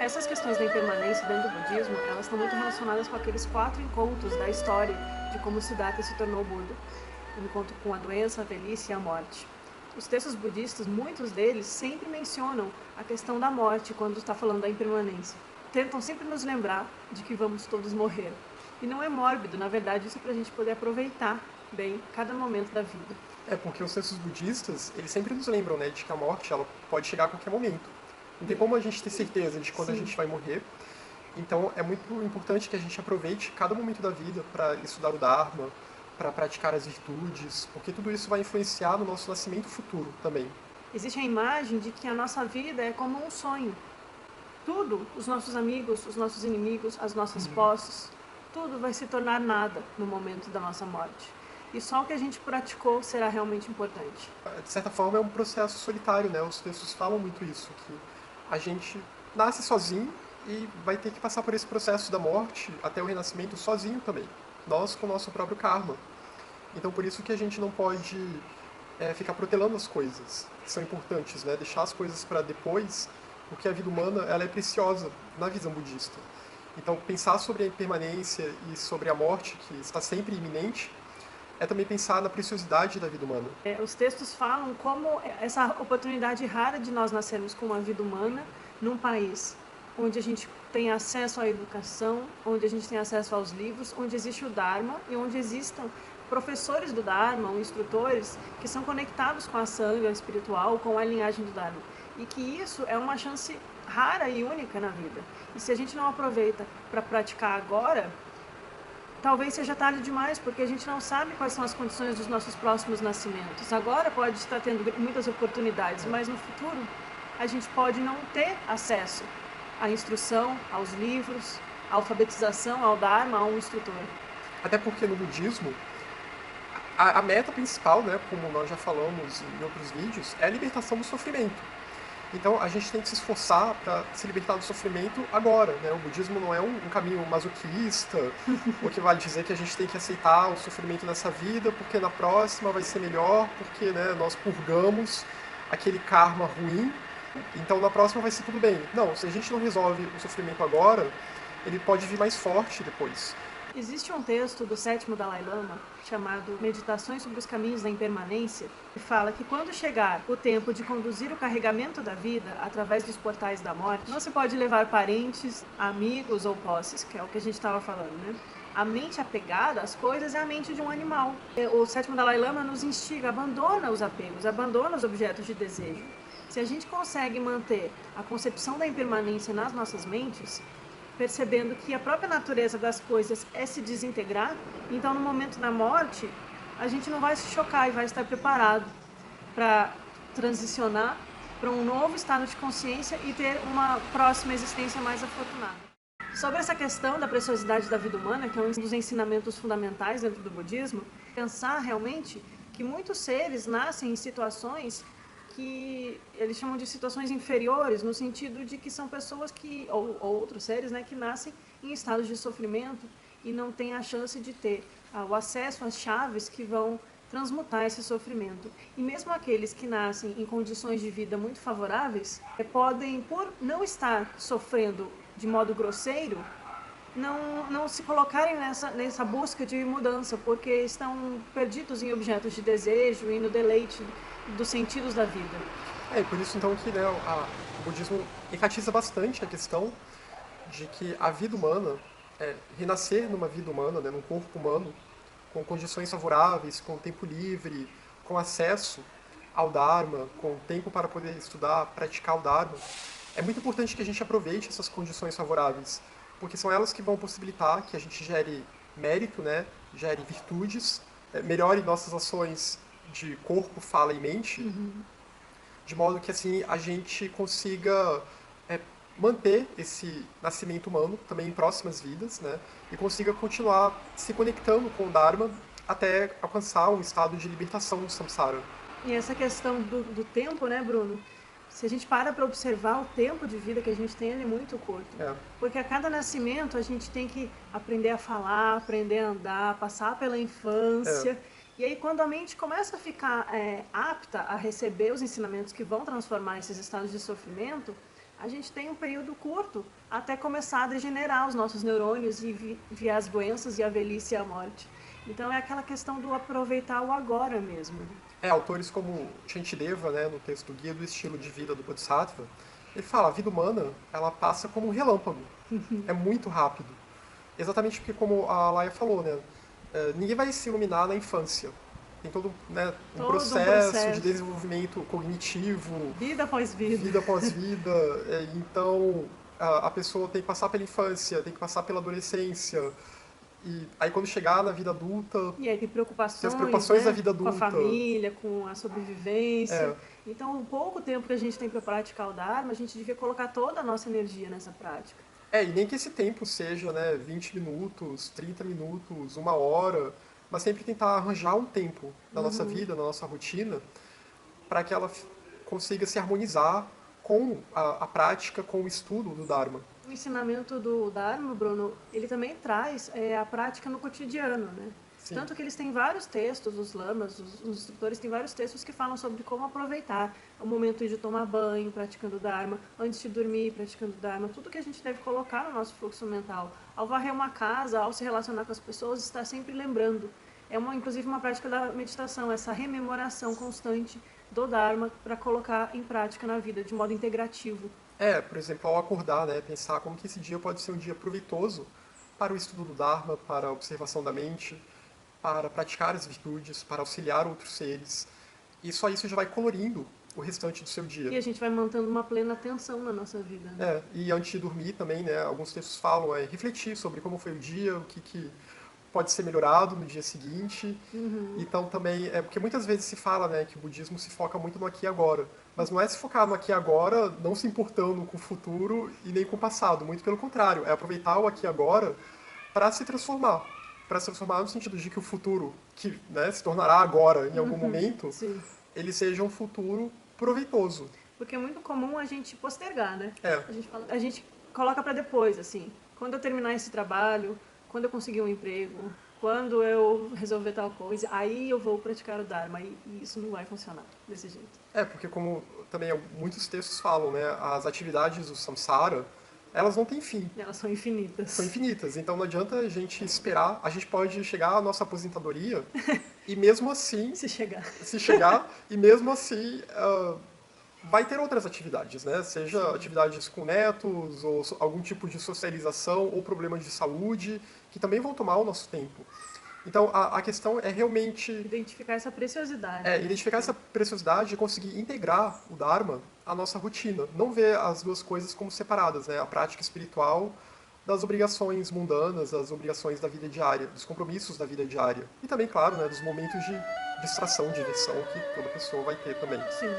Essas questões da impermanência dentro do budismo, elas estão muito relacionadas com aqueles 4 encontros da história de como Siddhartha se tornou Buda. O encontro com a doença, a velhice e a morte. Os textos budistas, muitos deles, sempre mencionam a questão da morte quando está falando da impermanência. Tentam sempre nos lembrar de que vamos todos morrer. E não é mórbido, na verdade, isso é para a gente poder aproveitar bem cada momento da vida. Porque os textos budistas, eles sempre nos lembram, né, de que a morte ela pode chegar a qualquer momento. Não tem como a gente ter certeza de quando a gente vai morrer. Então é muito importante que a gente aproveite cada momento da vida para estudar o Dharma, para praticar as virtudes, porque tudo isso vai influenciar no nosso nascimento futuro também. Existe a imagem de que a nossa vida é como um sonho. Tudo, os nossos amigos, os nossos inimigos, as nossas posses, tudo vai se tornar nada no momento da nossa morte. E só o que a gente praticou será realmente importante. De certa forma é um processo solitário, né? Os textos falam muito isso, que a gente nasce sozinho e vai ter que passar por esse processo da morte até o renascimento sozinho também. Nós com o nosso próprio karma. Então por isso que a gente não pode ficar protelando as coisas que são importantes, né? Deixar as coisas para depois, porque a vida humana ela é preciosa na visão budista. Então pensar sobre a impermanência e sobre a morte, que está sempre iminente, é também pensar na preciosidade da vida humana. Os textos falam como essa oportunidade rara de nós nascermos com uma vida humana num país onde a gente tem acesso à educação, onde a gente tem acesso aos livros, onde existe o Dharma e onde existam professores do Dharma, ou instrutores, que são conectados com a Sangha espiritual, com a linhagem do Dharma. E que isso é uma chance rara e única na vida. E se a gente não aproveita para praticar agora, talvez seja tarde demais, porque a gente não sabe quais são as condições dos nossos próximos nascimentos. Agora pode estar tendo muitas oportunidades, mas no futuro a gente pode não ter acesso à instrução, aos livros, à alfabetização, ao Dharma, a um instrutor. Até porque no budismo, a meta principal, né, como nós já falamos em outros vídeos, é a libertação do sofrimento. Então a gente tem que se esforçar para se libertar do sofrimento agora, né? O budismo não é um caminho masoquista, ou que vale dizer que a gente tem que aceitar o sofrimento nessa vida, porque na próxima vai ser melhor, porque, né, nós purgamos aquele karma ruim, então na próxima vai ser tudo bem. Não, se a gente não resolve o sofrimento agora, ele pode vir mais forte depois. Existe um texto do 7º Dalai Lama, chamado Meditações sobre os Caminhos da Impermanência, que fala que quando chegar o tempo de conduzir o carregamento da vida através dos portais da morte, não se pode levar parentes, amigos ou posses, que é o que a gente estava falando, né? A mente apegada às coisas é a mente de um animal. O 7º Dalai Lama nos instiga, abandona os apegos, abandona os objetos de desejo. Se a gente consegue manter a concepção da impermanência nas nossas mentes, percebendo que a própria natureza das coisas é se desintegrar, então no momento da morte a gente não vai se chocar e vai estar preparado para transicionar para um novo estado de consciência e ter uma próxima existência mais afortunada. Sobre essa questão da preciosidade da vida humana, que é um dos ensinamentos fundamentais dentro do budismo, pensar realmente que muitos seres nascem em situações que eles chamam de situações inferiores, no sentido de que são pessoas que, ou outros seres, né, que nascem em estados de sofrimento e não têm a chance de ter o acesso às chaves que vão transmutar esse sofrimento. E mesmo aqueles que nascem em condições de vida muito favoráveis, podem, por não estar sofrendo de modo grosseiro, não se colocarem nessa busca de mudança, porque estão perdidos em objetos de desejo e no deleite dos sentidos da vida. E por isso então que, né, o budismo enfatiza bastante a questão de que a vida humana, renascer numa vida humana, né, num corpo humano, com condições favoráveis, com tempo livre, com acesso ao Dharma, com tempo para poder estudar, praticar o Dharma, é muito importante que a gente aproveite essas condições favoráveis, porque são elas que vão possibilitar que a gente gere mérito, né, gere virtudes, melhore nossas ações de corpo, fala e mente, de modo que assim a gente consiga manter esse nascimento humano também em próximas vidas, né, e consiga continuar se conectando com o Dharma até alcançar um estado de libertação do samsara. E essa questão do tempo, né, Bruno? Se a gente para observar o tempo de vida que a gente tem, ele é muito curto. Porque a cada nascimento a gente tem que aprender a falar, aprender a andar, passar pela infância. E aí quando a mente começa a ficar apta a receber os ensinamentos que vão transformar esses estados de sofrimento, a gente tem um período curto até começar a degenerar os nossos neurônios e vir as doenças e a velhice e a morte. Então é aquela questão do aproveitar o agora mesmo. Autores como Shantideva, né, no texto Guia do Estilo de Vida do Bodhisattva, ele fala, a vida humana, ela passa como um relâmpago. É muito rápido. Exatamente porque, como a Laia falou, né, ninguém vai se iluminar na infância. Tem todo, né, um processo de desenvolvimento cognitivo. Vida após vida. Vida após vida. Então, a pessoa tem que passar pela infância, tem que passar pela adolescência. E aí quando chegar na vida adulta... E aí tem preocupações, tem as preocupações, né, da vida adulta. Com a família, com a sobrevivência. Então, o pouco tempo que a gente tem para praticar o Dharma, a gente devia colocar toda a nossa energia nessa prática. E nem que esse tempo seja, né, 20 minutos, 30 minutos, 1 hora, mas sempre tentar arranjar um tempo na nossa vida, na nossa rotina, para que ela consiga se harmonizar com a prática, com o estudo do Dharma. O ensinamento do Dharma, Bruno, ele também traz a prática no cotidiano, né? Sim. Tanto que eles têm vários textos, os lamas, os instrutores têm vários textos que falam sobre como aproveitar o momento de tomar banho, praticando Dharma, antes de dormir, praticando Dharma, tudo que a gente deve colocar no nosso fluxo mental. Ao varrer uma casa, ao se relacionar com as pessoas, estar sempre lembrando. Inclusive uma prática da meditação, essa rememoração constante do Dharma para colocar em prática na vida, de modo integrativo. Por exemplo, ao acordar, né, pensar como que esse dia pode ser um dia proveitoso para o estudo do Dharma, para a observação da mente, para praticar as virtudes, para auxiliar outros seres. E só isso já vai colorindo o restante do seu dia. E a gente vai mantendo uma plena atenção na nossa vida. Né? E antes de dormir também, né, alguns textos falam, refletir sobre como foi o dia, o que pode ser melhorado no dia seguinte. Então também, porque muitas vezes se fala, né, que o budismo se foca muito no aqui e agora. Mas não é se focar no aqui e agora, não se importando com o futuro e nem com o passado. Muito pelo contrário, é aproveitar o aqui e agora para se transformar. Para se transformar no sentido de que o futuro, que, né, se tornará agora em algum momento, Sim. ele seja um futuro proveitoso. Porque é muito comum a gente postergar, né? A gente coloca para depois, assim. Quando eu terminar esse trabalho, quando eu conseguir um emprego, quando eu resolver tal coisa, aí eu vou praticar o Dharma. E isso não vai funcionar desse jeito. Porque como também muitos textos falam, né, as atividades do samsara, elas não têm fim. Elas são infinitas. São infinitas. Então não adianta a gente esperar. A gente pode chegar à nossa aposentadoria e mesmo assim... Se chegar. E mesmo assim vai ter outras atividades, né? Seja atividades com netos, ou algum tipo de socialização, ou problemas de saúde, que também vão tomar o nosso tempo. Então, a questão é realmente... identificar essa preciosidade. Identificar essa preciosidade e conseguir integrar o Dharma à nossa rotina. Não ver as duas coisas como separadas, né? A prática espiritual das obrigações mundanas, das obrigações da vida diária, dos compromissos da vida diária. E também, claro, né, dos momentos de distração, diversão que toda pessoa vai ter também. Sim.